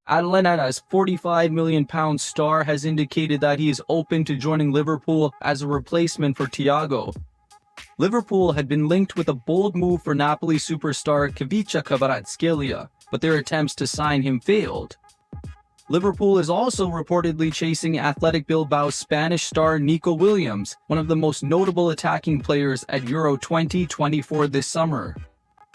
Atalanta's £45 million star has indicated that he is open to joining Liverpool as a replacement for Thiago. Liverpool had been linked with a bold move for Napoli superstar Kvaratskhelia, but their attempts to sign him failed. Liverpool is also reportedly chasing Athletic Bilbao's Spanish star Nico Williams, one of the most notable attacking players at Euro 2024 this summer.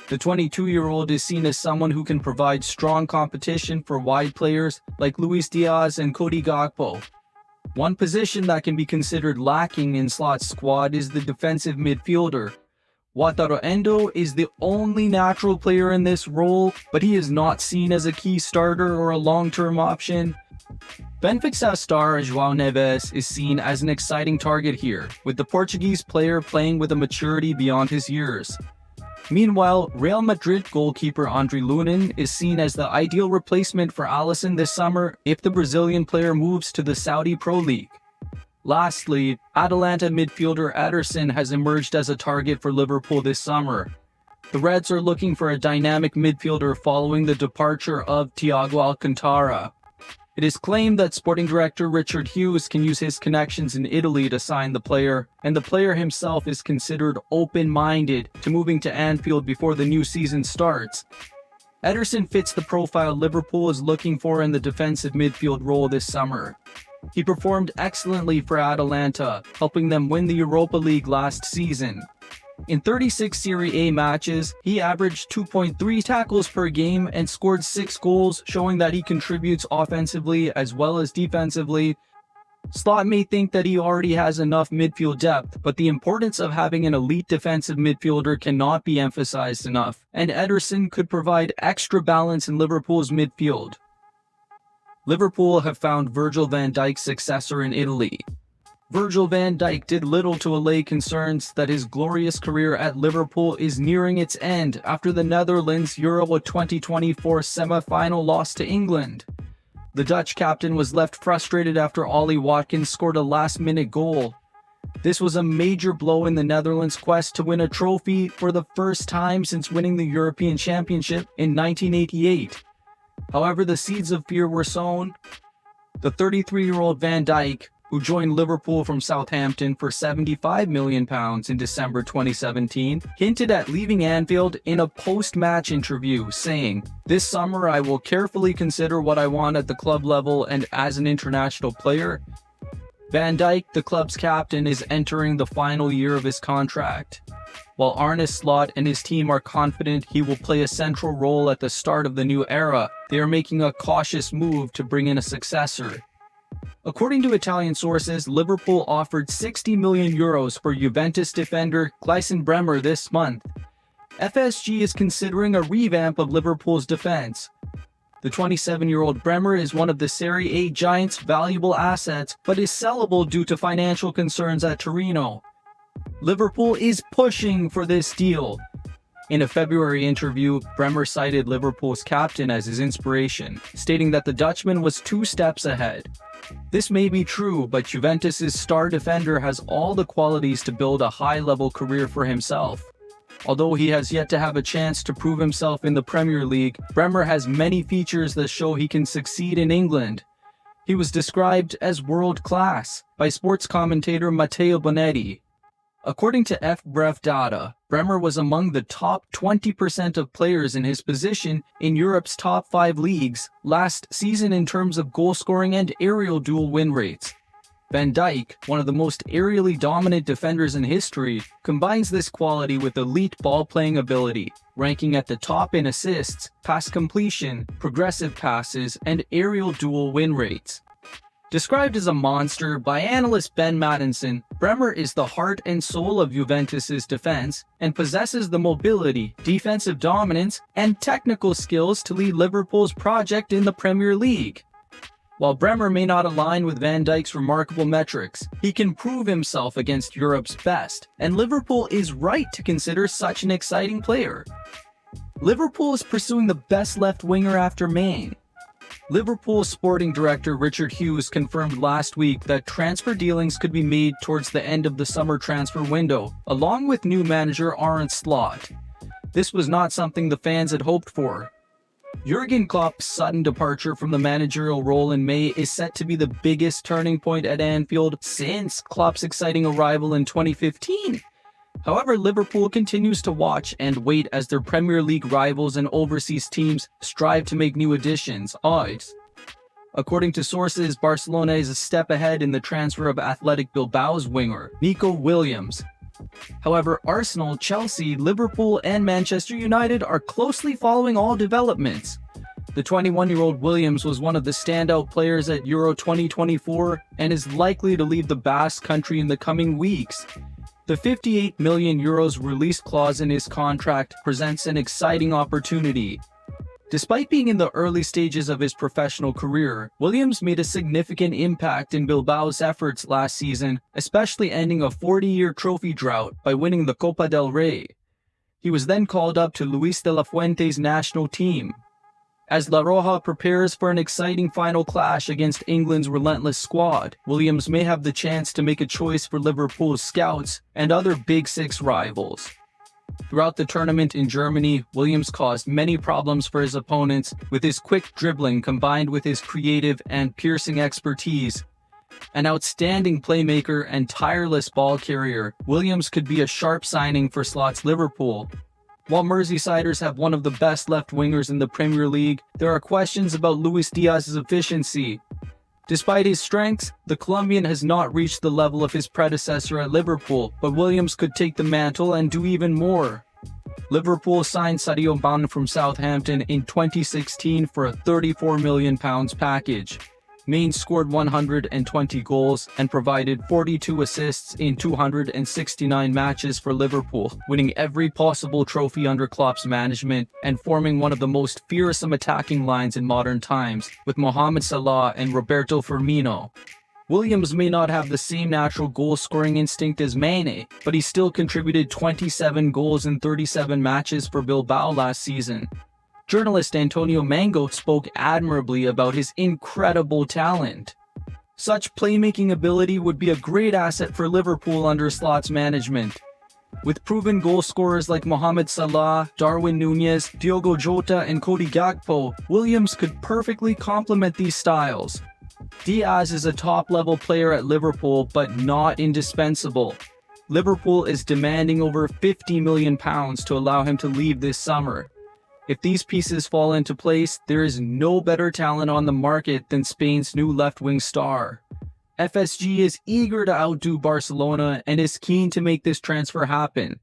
The 22-year-old is seen as someone who can provide strong competition for wide players like Luis Diaz and Cody Gakpo. One position that can be considered lacking in Slot's squad is the defensive midfielder. Wataru Endo is the only natural player in this role, but he is not seen as a key starter or a long-term option. Benfica star João Neves is seen as an exciting target here, with the Portuguese player playing with a maturity beyond his years. Meanwhile, Real Madrid goalkeeper Andre Lunin is seen as the ideal replacement for Alisson this summer if the Brazilian player moves to the Saudi Pro League. Lastly, Atalanta midfielder Ederson has emerged as a target for Liverpool this summer. The Reds are looking for a dynamic midfielder following the departure of Thiago Alcantara. It is claimed that sporting director Richard Hughes can use his connections in Italy to sign the player, and the player himself is considered open-minded to moving to Anfield before the new season starts. Ederson fits the profile Liverpool is looking for in the defensive midfield role this summer. He performed excellently for Atalanta, helping them win the Europa League last season. In 36 Serie A matches, he averaged 2.3 tackles per game and scored 6 goals, showing that he contributes offensively as well as defensively. Slot may think that he already has enough midfield depth, but the importance of having an elite defensive midfielder cannot be emphasized enough, and Ederson could provide extra balance in Liverpool's midfield. Liverpool have found Virgil van Dijk's successor in Italy. Virgil van Dijk did little to allay concerns that his glorious career at Liverpool is nearing its end after the Netherlands Euro 2024 semi-final loss to England. The Dutch captain was left frustrated after Ollie Watkins scored a last-minute goal. This was a major blow in the Netherlands' quest to win a trophy for the first time since winning the European Championship in 1988. However, the seeds of fear were sown. The 33-year-old Van Dijk, who joined Liverpool from Southampton for £75 million in December 2017, hinted at leaving Anfield in a post-match interview, saying, "This summer I will carefully consider what I want at the club level and as an international player." Van Dijk, the club's captain, is entering the final year of his contract. While Arne Slot and his team are confident he will play a central role at the start of the new era, they are making a cautious move to bring in a successor. According to Italian sources, Liverpool offered €60 million for Juventus defender Gleison Bremer this month. FSG is considering a revamp of Liverpool's defense. The 27-year-old Bremer is one of the Serie A giants' valuable assets, but is sellable due to financial concerns at Torino. Liverpool is pushing for this deal. In a February interview, Bremer cited Liverpool's captain as his inspiration, stating that the Dutchman was 2 steps ahead. This may be true, but Juventus' star defender has all the qualities to build a high-level career for himself. Although he has yet to have a chance to prove himself in the Premier League, Bremer has many features that show he can succeed in England. He was described as world-class by sports commentator Matteo Bonetti. According to FBref data, Bremer was among the top 20% of players in his position in Europe's top 5 leagues last season in terms of goal scoring and aerial duel win rates. Van Dijk, one of the most aerially dominant defenders in history, combines this quality with elite ball-playing ability, ranking at the top in assists, pass completion, progressive passes, and aerial duel win rates. Described as a monster by analyst Ben Mattinson, Bremer is the heart and soul of Juventus' defense and possesses the mobility, defensive dominance, and technical skills to lead Liverpool's project in the Premier League. While Bremer may not align with Van Dijk's remarkable metrics, he can prove himself against Europe's best, and Liverpool is right to consider such an exciting player. Liverpool is pursuing the best left winger after Maine. Liverpool sporting director Richard Hughes confirmed last week that transfer dealings could be made towards the end of the summer transfer window, along with new manager Arne Slot. This was not something the fans had hoped for. Jürgen Klopp's sudden departure from the managerial role in May is set to be the biggest turning point at Anfield since Klopp's exciting arrival in 2015. However, Liverpool continues to watch and wait as their Premier League rivals and overseas teams strive to make new additions. According to sources, Barcelona is a step ahead in the transfer of Athletic Bilbao's winger, Nico Williams. However, Arsenal, Chelsea, Liverpool, and Manchester United are closely following all developments. The 21-year-old Williams was one of the standout players at Euro 2024 and is likely to leave the Basque country in the coming weeks. The €58 million release clause in his contract presents an exciting opportunity. Despite being in the early stages of his professional career, Williams made a significant impact in Bilbao's efforts last season, especially ending a 40-year trophy drought by winning the Copa del Rey. He was then called up to Luis de la Fuente's national team. As La Roja prepares for an exciting final clash against England's relentless squad, Williams may have the chance to make a choice for Liverpool's scouts and other Big Six rivals. Throughout the tournament in Germany, Williams caused many problems for his opponents with his quick dribbling combined with his creative and piercing expertise. An outstanding playmaker and tireless ball carrier, Williams could be a sharp signing for Slot's Liverpool. While Merseysiders have one of the best left wingers in the Premier League, there are questions about Luis Diaz's efficiency. Despite his strengths, the Colombian has not reached the level of his predecessor at Liverpool, but Williams could take the mantle and do even more. Liverpool signed Sadio Mane from Southampton in 2016 for a £34 million package. Mane scored 120 goals and provided 42 assists in 269 matches for Liverpool, winning every possible trophy under Klopp's management and forming one of the most fearsome attacking lines in modern times, with Mohamed Salah and Roberto Firmino. Williams may not have the same natural goal-scoring instinct as Mane, but he still contributed 27 goals in 37 matches for Bilbao last season. Journalist Antonio Mango spoke admirably about his incredible talent. Such playmaking ability would be a great asset for Liverpool under Slot's management. With proven goal scorers like Mohamed Salah, Darwin Núñez, Diogo Jota, and Cody Gakpo, Williams could perfectly complement these styles. Diaz is a top-level player at Liverpool, but not indispensable. Liverpool is demanding over £50 million to allow him to leave this summer. If these pieces fall into place, there is no better talent on the market than Spain's new left-wing star. FSG is eager to outdo Barcelona and is keen to make this transfer happen.